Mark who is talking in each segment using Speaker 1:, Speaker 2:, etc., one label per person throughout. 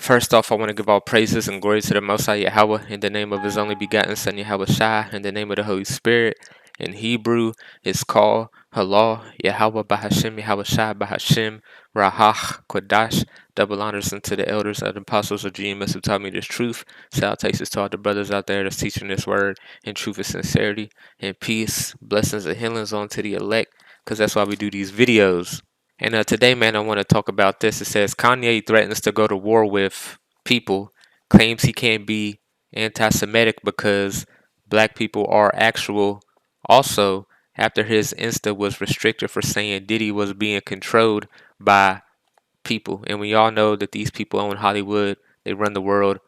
Speaker 1: First off, I want to give all praises and glory to the Most High Yahawah in the name of His only begotten Son YAHAWASHI, in the name of the Holy Spirit. In Hebrew, it's called Halal Yahawah Bahashem Yahawashai Bahashem Rahach Kodash. Double honors unto the elders and apostles of GMS who taught me this truth. Salutations to all the brothers out there that's teaching this word in truth and sincerity and peace. Blessings and healings on to the elect, because that's why we do these videos. And today, man, I want to talk about this. It says Kanye threatens to go to war with people, claims he can't be anti-Semitic because black people are actual. Also, after his Insta was restricted for saying Diddy was being controlled by people. And we all know that these people own Hollywood. They run the world.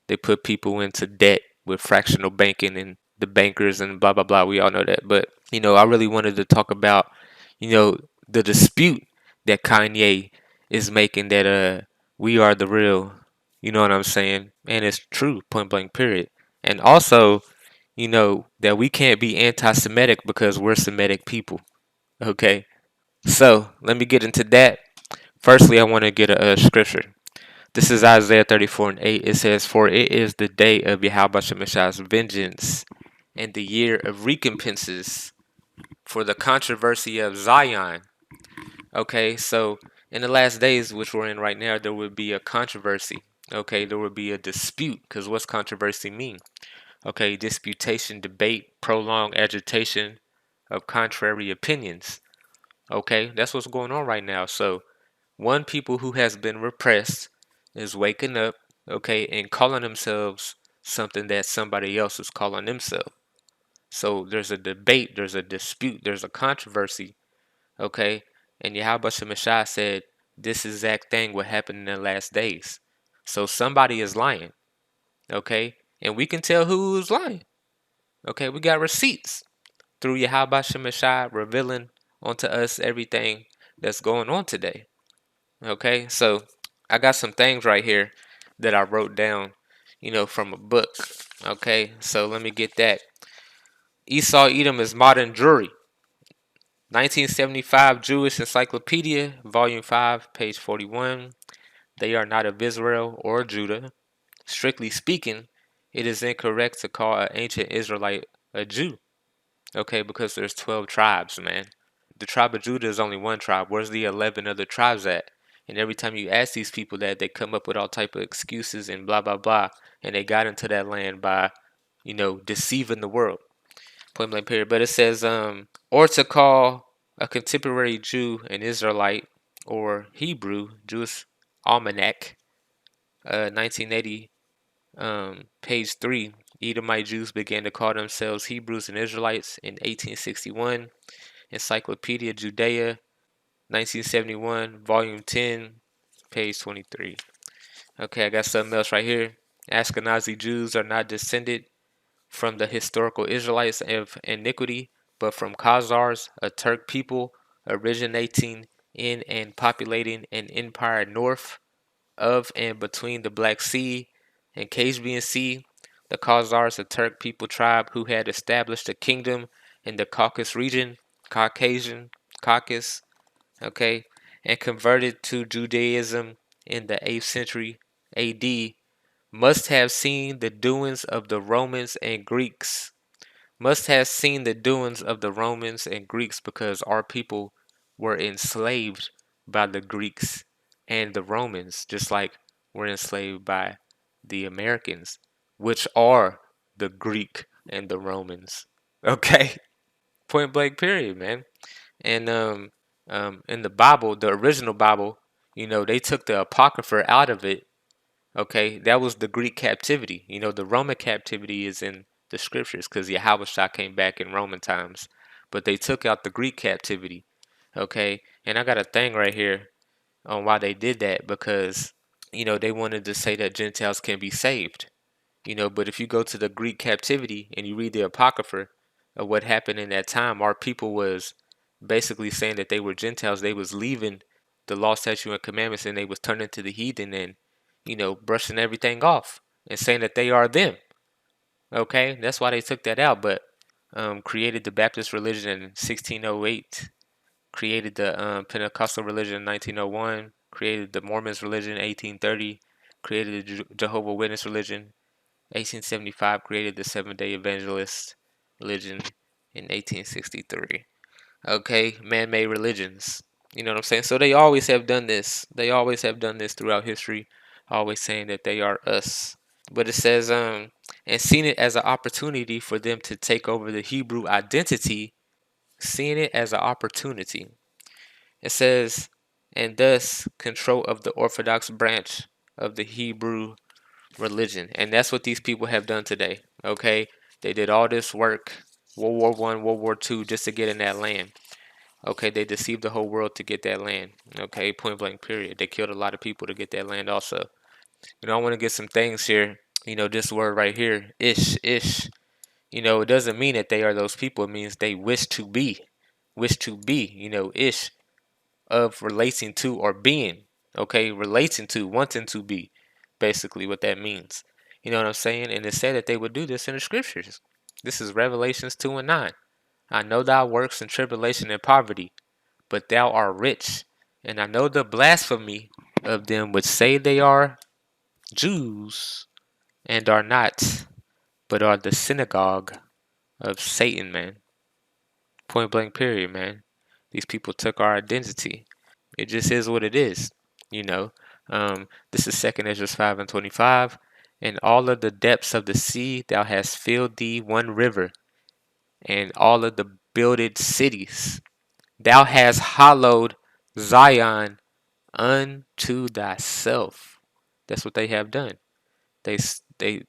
Speaker 1: They put people into debt with fractional banking and the bankers and blah, blah, blah. We all know that. But, I really wanted to talk about, the dispute that Kanye is making that we are the real, you know what I'm saying? And it's true, point blank, period. And also, that we can't be anti-Semitic because we're Semitic people. Okay? So let me get into that. Firstly, I want to get a scripture. This is Isaiah 34:8. It says, "For it is the day of Yahawah's vengeance, and the year of recompenses for the controversy of Zion." Okay, so in the last days, which we're in right now, there would be a controversy. Okay, there would be a dispute, because what's controversy mean? Okay, disputation, debate, prolonged agitation of contrary opinions. Okay, that's what's going on right now. So, one people who has been repressed is waking up, okay, and calling themselves something that somebody else is calling themselves. So there's a debate, there's a dispute, there's a controversy, okay? And Yahweh Shemashah said this exact thing would happen in the last days. So somebody is lying, okay? And we can tell who's lying, okay? We got receipts through Yahweh Shemashah revealing onto us everything that's going on today, okay? So I got some things right here that I wrote down, from a book, okay? So let me get that. Esau Edom is modern Jewry. 1975 Jewish Encyclopedia, Volume 5, page 41. They are not of Israel or Judah. Strictly speaking, it is incorrect to call an ancient Israelite a Jew. Okay, because there's 12 tribes, man. The tribe of Judah is only one tribe. Where's the 11 other tribes at? And every time you ask these people that, they come up with all type of excuses and blah, blah, blah. And they got into that land by, deceiving the world. Point blank period. But it says, or to call a contemporary Jew an Israelite or Hebrew, Jewish Almanac, 1980, page 3. Edomite Jews began to call themselves Hebrews and Israelites in 1861. Encyclopedia Judea, 1971, volume 10, page 23. Okay, I got something else right here. Ashkenazi Jews are not descended from the historical Israelites of iniquity, but from Khazars, a Turk people originating in and populating an empire north of and between the Black Sea and Caspian Sea. The Khazars, a Turk people tribe who had established a kingdom in the Caucasus region, Caucasus, okay, and converted to Judaism in the 8th century AD, must have seen the doings of the Romans and Greeks. Must have seen the doings of the Romans and Greeks, because our people were enslaved by the Greeks and the Romans, just like we're enslaved by the Americans, which are the Greek and the Romans. Okay? Point blank period, man. And in the Bible, the original Bible, they took the Apocrypha out of it. Okay, that was the Greek captivity. The Roman captivity is in the scriptures because Yahawashah came back in Roman times, but they took out the Greek captivity. Okay, and I got a thing right here on why they did that, because they wanted to say that Gentiles can be saved. But if you go to the Greek captivity and you read the Apocrypha of what happened in that time, our people was basically saying that they were Gentiles. They was leaving the law, statute, and commandments, and they was turning to the heathen and brushing everything off and saying that they are them. Okay, that's why they took that out. But created the Baptist religion in 1608, created the Pentecostal religion in 1901, created the Mormons religion in 1830, created the Jehovah Witness religion. 1875 created the Seventh-day Evangelist religion in 1863. Okay, man-made religions. You know what I'm saying? So they always have done this. They always have done this throughout history, always saying that they are us. But it says, and seen it as an opportunity for them to take over the Hebrew identity, seeing it as an opportunity. It says, and thus control of the Orthodox branch of the Hebrew religion. And that's what these people have done today. Okay, they did all this work, World War I, World War II, just to get in that land. Okay, they deceived the whole world to get that land. Okay, point blank period. They killed a lot of people to get that land also. I want to get some things here. This word right here, ish. It doesn't mean that they are those people. It means they wish to be. Wish to be, ish, of relating to or being. Okay, relating to, wanting to be. Basically what that means. You know what I'm saying? And it said that they would do this in the scriptures. This is Revelations 2 and 9. I know thy works and tribulation and poverty, but thou art rich. And I know the blasphemy of them which say they are Jews and are not, but are the synagogue of Satan, man. Point blank period, man. These people took our identity. It just is what it is, you know. This is 2 Ezra 5 and 25. In all of the depths of the sea thou hast filled thee one river, and all of the builded cities. Thou hast hallowed Zion unto thyself. That's what they have done. They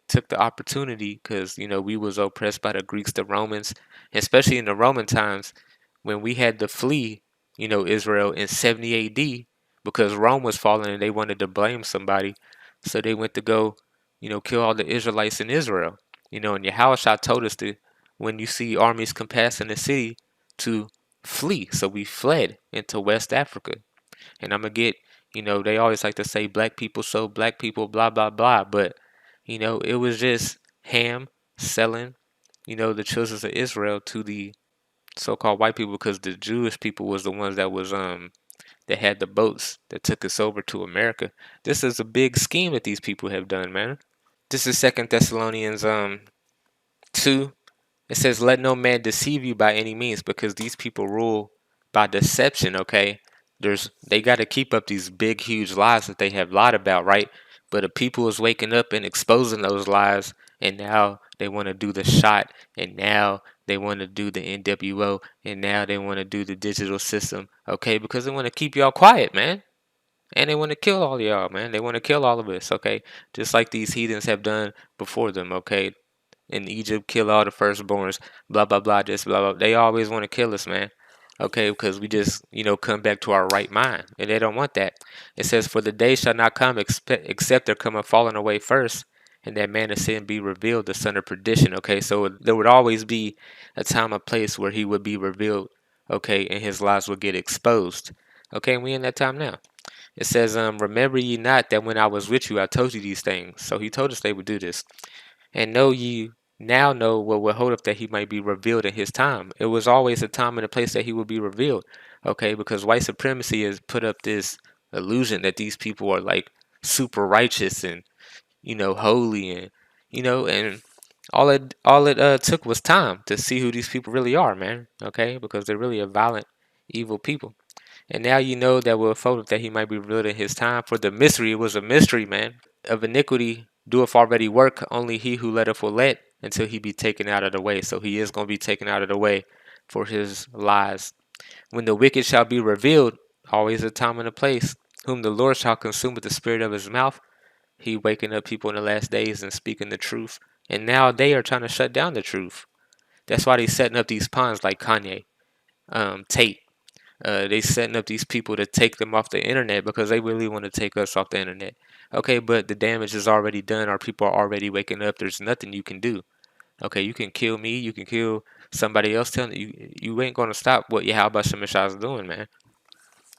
Speaker 1: took the opportunity because we was oppressed by the Greeks, the Romans, especially in the Roman times when we had to flee, Israel in 70 AD because Rome was falling and they wanted to blame somebody, so they went to go, kill all the Israelites in Israel. And YAHAWASHI told us to, when you see armies compassing the city, to flee. So we fled into West Africa. And I'm gonna get, they always like to say black people so black people, blah blah blah, but it was just Ham selling, the children of Israel to the so-called white people because the Jewish people was the ones that had the boats that took us over to America. This is a big scheme that these people have done, man. This is Second Thessalonians 2. It says, let no man deceive you by any means, because these people rule by deception, okay? They got to keep up these big, huge lies that they have lied about, right? But the people is waking up and exposing those lies, and now they want to do the shot, and now they want to do the NWO, and now they want to do the digital system, okay? Because they want to keep y'all quiet, man. And they want to kill all y'all, man. They want to kill all of us, okay? Just like these heathens have done before them, okay? In Egypt, kill all the firstborns, blah blah blah, just blah blah. They always want to kill us, man. Okay, because we just come back to our right mind, and they don't want that. It says, "For the day shall not come except there come a falling away first, and that man of sin be revealed, the son of perdition." Okay, so there would always be a time, a place where he would be revealed. Okay, and his lies would get exposed. Okay, and we in that time now. It says, "Remember ye not that when I was with you, I told you these things." So he told us they would do this. And know ye now know what will hold up that he might be revealed in his time. It was always a time and a place that he would be revealed. Okay, because white supremacy has put up this illusion that these people are like super righteous and holy, and and all it took was time to see who these people really are, man. Okay, because they're really a violent, evil people. And now you know that will fold up that he might be revealed in his time. For the mystery, it was a mystery, man, of iniquity doeth already work, only he who letteth will let until he be taken out of the way. So he is going to be taken out of the way for his lies. When the wicked shall be revealed, always a time and a place, whom the Lord shall consume with the spirit of his mouth. He waking up people in the last days and speaking the truth. And now they are trying to shut down the truth. That's why they setting up these pawns like Kanye, Tate. They setting up these people to take them off the internet because they really want to take us off the internet. Okay, but the damage is already done. Our people are already waking up. There's nothing you can do. Okay, you can kill me. You can kill somebody else. Telling you ain't gonna stop what YAHAWASHI is doing, man.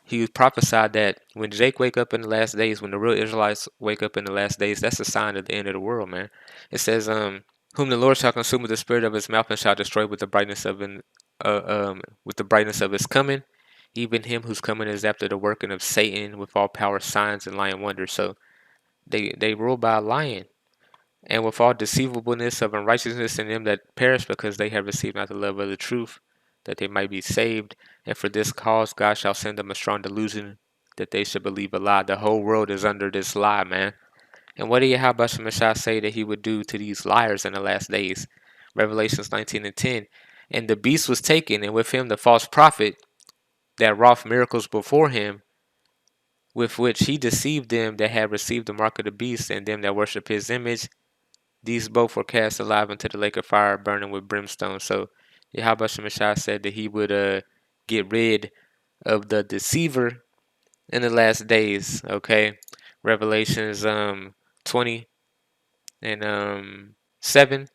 Speaker 1: He prophesied that when Jake wake up in the last days, when the real Israelites wake up in the last days, that's a sign of the end of the world, man. It says, whom the Lord shall consume with the spirit of his mouth and shall destroy with the brightness of his coming. Even him whose coming is after the working of Satan with all power, signs, and lying wonders. So They rule by a lion. And with all deceivableness of unrighteousness in them that perish, because they have received not the love of the truth, that they might be saved. And for this cause God shall send them a strong delusion, that they should believe a lie. The whole world is under this lie, man. And what did YAHAWASHI say that he would do to these liars in the last days? Revelations 19:10. And the beast was taken, and with him the false prophet that wrought miracles before him, with which he deceived them that had received the mark of the beast and them that worship his image. These both were cast alive into the lake of fire, burning with brimstone. So YAHAWASHI said that he would get rid of the deceiver in the last days. Okay, Revelations 20 and 7.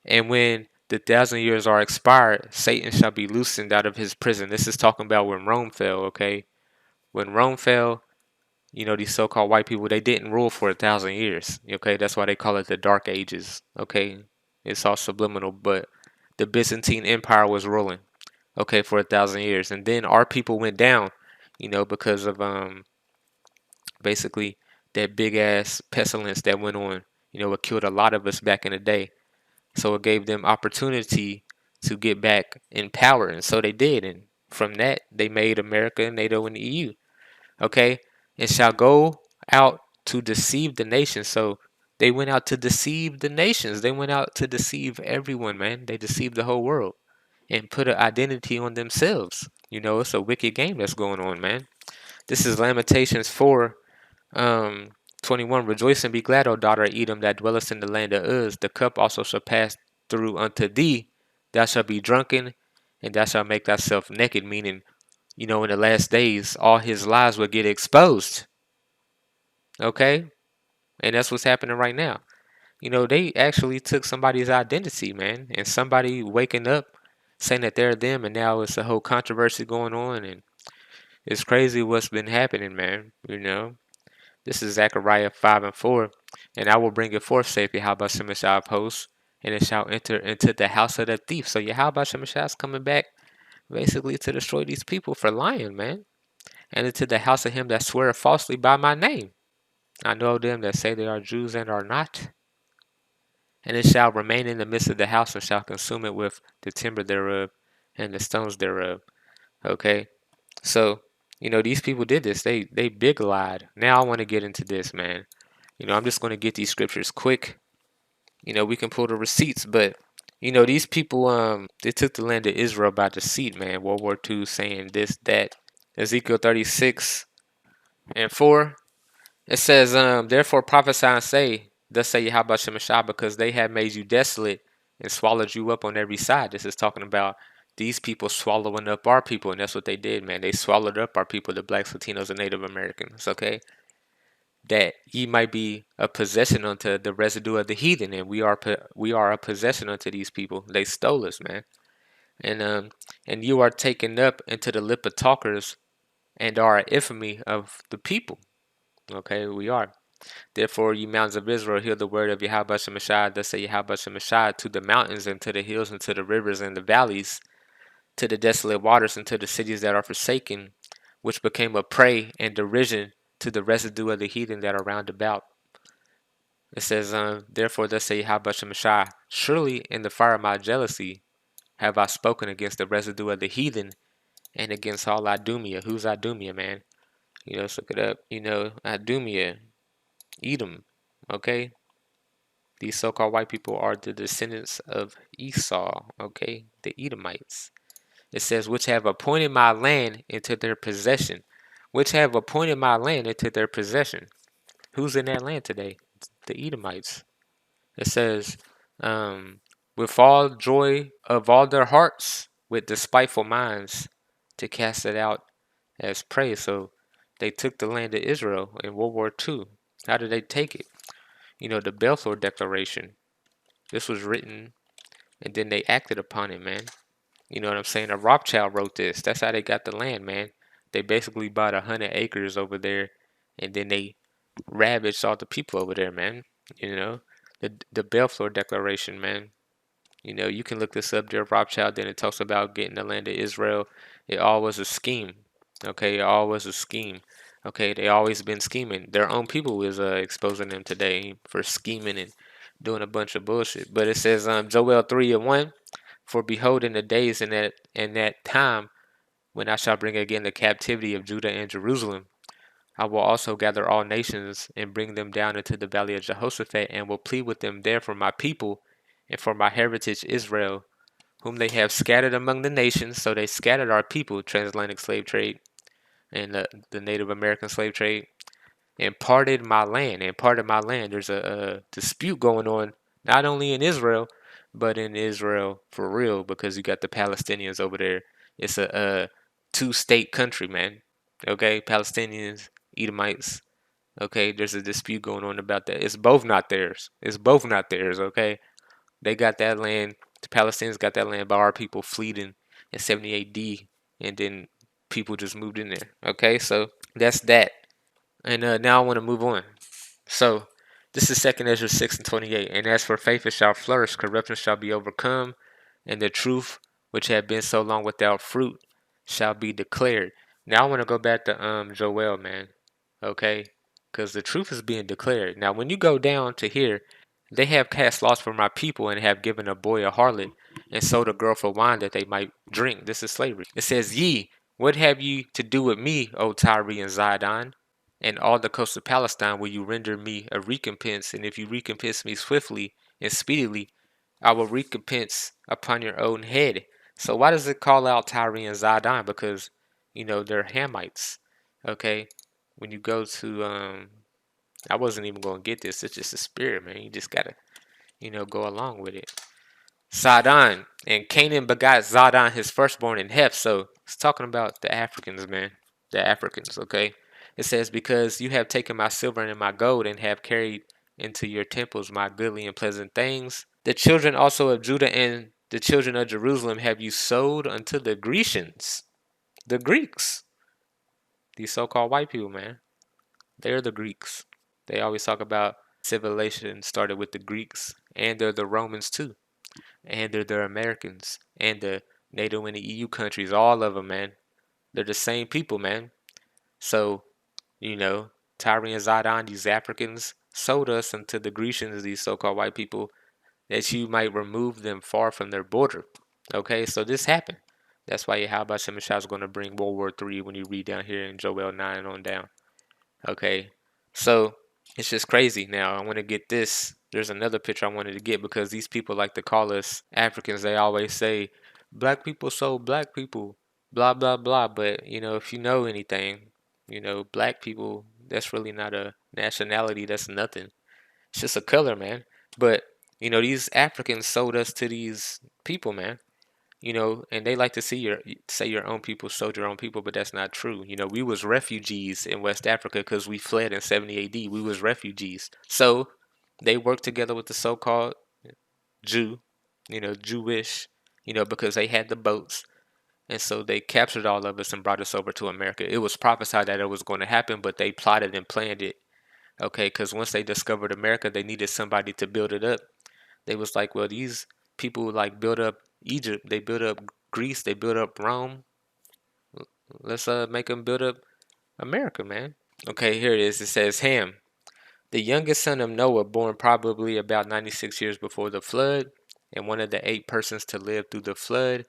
Speaker 1: And when the 1,000 years are expired, Satan shall be loosened out of his prison. This is talking about when Rome fell. Okay, when Rome fell, you know, these so-called white people, they didn't rule for 1,000 years. Okay, that's why they call it the Dark Ages. Okay, it's all subliminal, but the Byzantine Empire was ruling, okay, for 1,000 years, and then our people went down, you know, because of basically that big ass pestilence that went on. You know, it killed a lot of us back in the day. So it gave them opportunity to get back in power, and so they did. And from that, they made America, NATO, and the EU. Okay, and shall go out to deceive the nations. So they went out to deceive the nations. They went out to deceive everyone, man. They deceived the whole world and put an identity on themselves. You know, it's a wicked game that's going on, man. This is Lamentations 4, 21. Rejoice and be glad, O daughter of Edom, that dwellest in the land of Uz. The cup also shall pass through unto thee. Thou shalt be drunken, and thou shalt make thyself naked. Meaning, you know, in the last days, all his lies will get exposed. Okay? And that's what's happening right now. You know, they actually took somebody's identity, man, and somebody waking up saying that they're them, and now it's a whole controversy going on, and it's crazy what's been happening, man. You know, this is Zechariah 5:4, and I will bring it forth, saith Yahweh Shemashah of hosts, and it shall enter into the house of the thief. So Yahweh Shemashah is coming back basically to destroy these people for lying, man, and into the house of him that sweareth falsely by my name. I know them that say they are Jews and are not. And it shall remain in the midst of the house, and shall consume it with the timber thereof and the stones thereof. Okay, so you know these people did this. They big lied. Now I want to get into this, man. You know, I'm just going to get these scriptures quick. You know, we can pull the receipts, but you know these people they took the land of Israel by deceit, man. World War II saying this, that. Ezekiel 36:4. It says, therefore prophesy and say, thus say Yahweh Shemashah, because they have made you desolate and swallowed you up on every side. This is talking about these people swallowing up our people, and that's what they did, man. They swallowed up our people, the blacks, Latinos, and Native Americans, okay? That ye might be a possession unto the residue of the heathen, and we are a possession unto these people. They stole us, man. And you are taken up into the lip of talkers and are an infamy of the people. Okay, we are. Therefore, ye mountains of Israel, hear the word of Yahweh Shemashah. Thus say Yahweh Shemashah, to the mountains and to the hills and to the rivers and the valleys, to the desolate waters and to the cities that are forsaken, which became a prey and derision to the residue of the heathen that are round about. It says, therefore, thus say Yahweh Shemashah, surely in the fire of my jealousy have I spoken against the residue of the heathen and against all Idumea. Who's Idumea, man? You know, let's look it up. You know, Idumea, Edom, okay? These so-called white people are the descendants of Esau, okay? The Edomites. It says, which have appointed my land into their possession. Which have appointed my land into their possession. Who's in that land today? The Edomites. It says, with all joy of all their hearts, with despiteful minds, to cast it out as prey. So they took the land of Israel in World War II. How did they take it? You know, the Balfour Declaration. This was written, and then they acted upon it, man. You know what I'm saying? A Rothschild wrote this. That's how they got the land, man. They basically bought 100 acres over there, and then they ravaged all the people over there, man. You know, the Balfour Declaration, man. You know, you can look this up there, Rothschild. Then it talks about getting the land of Israel. It all was a scheme. Okay, it all was a scheme. Okay, they always been scheming. Their own people is exposing them today for scheming and doing a bunch of bullshit. But it says Joel 3:1, for behold in the days in that time when I shall bring again the captivity of Judah and Jerusalem, I will also gather all nations and bring them down into the valley of Jehoshaphat, and will plead with them there for my people and for my heritage Israel, whom they have scattered among the nations. So they scattered our people, transatlantic slave trade and the Native American slave trade, and parted my land. And parted my land. There's a dispute going on, not only in Israel, but in Israel for real, because you got the Palestinians over there. It's a two-state country, man. Okay, Palestinians, Edomites. Okay, there's a dispute going on about that. It's both not theirs. It's both not theirs. Okay, they got that land. The Palestinians got that land by our people fleeing in 70 AD, and then people just moved in there. Okay, so that's that. And now I want to move on. So this is 2nd Ezra 6:28. And as for faith, it shall flourish, corruption shall be overcome, and the truth, which had been so long without fruit, shall be declared. Now I want to go back to Joel, man. Okay, because the truth is being declared. Now, when you go down to here, they have cast lots for my people, and have given a boy a harlot, and sold a girl for wine that they might drink. This is slavery. It says, Ye, what have ye to do with me, O Tyre and Zidon? And all the coast of Palestine will you render me a recompense, and if you recompense me swiftly and speedily, I will recompense upon your own head. So why does it call out Tyre and Zidon? Because, they're Hamites. Okay? When you go to I wasn't even gonna get this, it's just a spirit, man. You just gotta, go along with it. Zidon, and Canaan begot Zidon his firstborn in Heth. So it's talking about the Africans, man. The Africans, okay? It says, because you have taken my silver and my gold, and have carried into your temples my goodly and pleasant things. The children also of Judah and the children of Jerusalem have you sold unto the Grecians. The Greeks. These so-called white people, man. They're the Greeks. They always talk about civilization started with the Greeks, and they're the Romans too. And they're the Americans, and the NATO and the EU countries, all of them, man. They're the same people, man. So, Tyre and Zidon, these Africans, sold us unto the Grecians, these so-called white people, that you might remove them far from their border. Okay, so this happened. That's why YAHAWASHI is going to bring World War III when you read down here in Joel 9 on down. Okay, so it's just crazy. Now, I want to get this. There's another picture I wanted to get, because these people like to call us Africans. They always say, black people sold black people, blah, blah, blah. But, if you know anything, black people, that's really not a nationality. That's nothing. It's just a color, man. But, these Africans sold us to these people, man. And they like to say your own people sold your own people, but that's not true. We was refugees in West Africa because we fled in 70 AD. We was refugees. So they worked together with the so-called Jew, Jewish, because they had the boats. And so they captured all of us and brought us over to America. It was prophesied that it was going to happen, but they plotted and planned it. Okay, because once they discovered America, they needed somebody to build it up. They was like, well, these people like built up Egypt, they built up Greece, they built up Rome. Let's make them build up America, man. Okay, here it is. It says Ham, the youngest son of Noah, born probably about 96 years before the flood, and one of the 8 persons to live through the flood.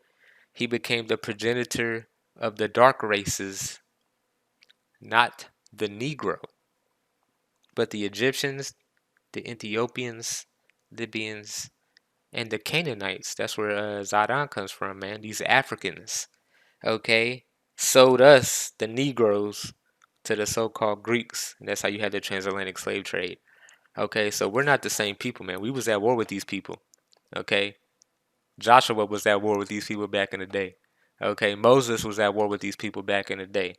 Speaker 1: He became the progenitor of the dark races, not the Negro, but the Egyptians, the Ethiopians, Libyans, and the Canaanites. That's where Zidon comes from, man. These Africans, okay, sold us, the Negroes, to the so-called Greeks. And that's how you had the transatlantic slave trade. Okay, so we're not the same people, man. We was at war with these people. Okay, Joshua was at war with these people back in the day. Okay, Moses was at war with these people back in the day.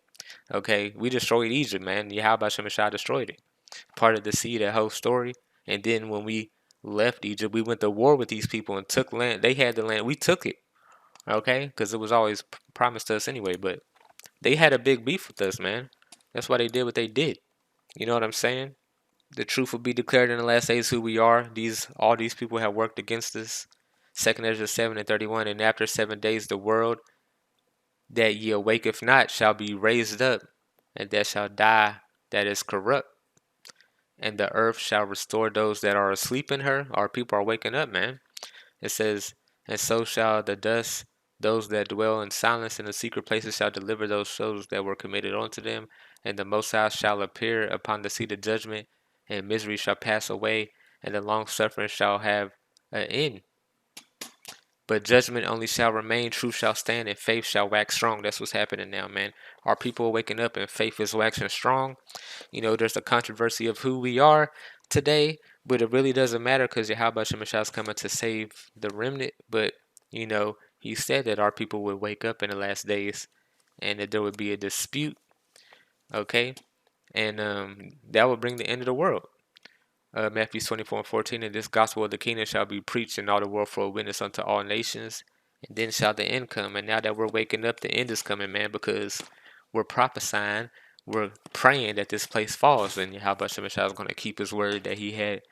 Speaker 1: Okay, we destroyed Egypt, man. YAHAWASHI destroyed it. Part of the seed, that whole story. And then when we left Egypt, we went to war with these people and took land. They had the land. We took it. Okay, because it was always promised to us anyway. But they had a big beef with us, man. That's why they did what they did. You know what I'm saying? The truth will be declared in the last days who we are. All these people have worked against us. 2nd Ezra 7:31. And after 7 days the world that ye awaketh not shall be raised up, and there shall die that is corrupt, and the earth shall restore those that are asleep in her. Our people are waking up, man. It says, and so shall the dust, those that dwell in silence in the secret places shall deliver those souls that were committed unto them, and the Most High shall appear upon the seat of judgment, and misery shall pass away, and the long suffering shall have an end. But judgment only shall remain, truth shall stand, and faith shall wax strong. That's what's happening now, man. Our people are waking up and faith is waxing strong. You know, there's a controversy of who we are today, but it really doesn't matter because Yahweh Shemashah is coming to save the remnant. But, you know, he said that our people would wake up in the last days and that there would be a dispute, okay? And that would bring the end of the world. Matthew 24:14, and this gospel of the kingdom shall be preached in all the world for a witness unto all nations, and then shall the end come. And now that we're waking up, the end is coming, man, because we're prophesying, we're praying that this place falls, and Yahweh Shemashah is going to keep his word that he had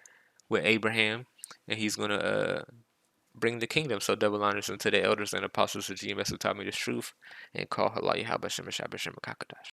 Speaker 1: with Abraham, and he's going to bring the kingdom. So double honors unto the elders and apostles of GMS who taught me this truth, and call Allah Yahweh Shemashah B'Shem Kakadash.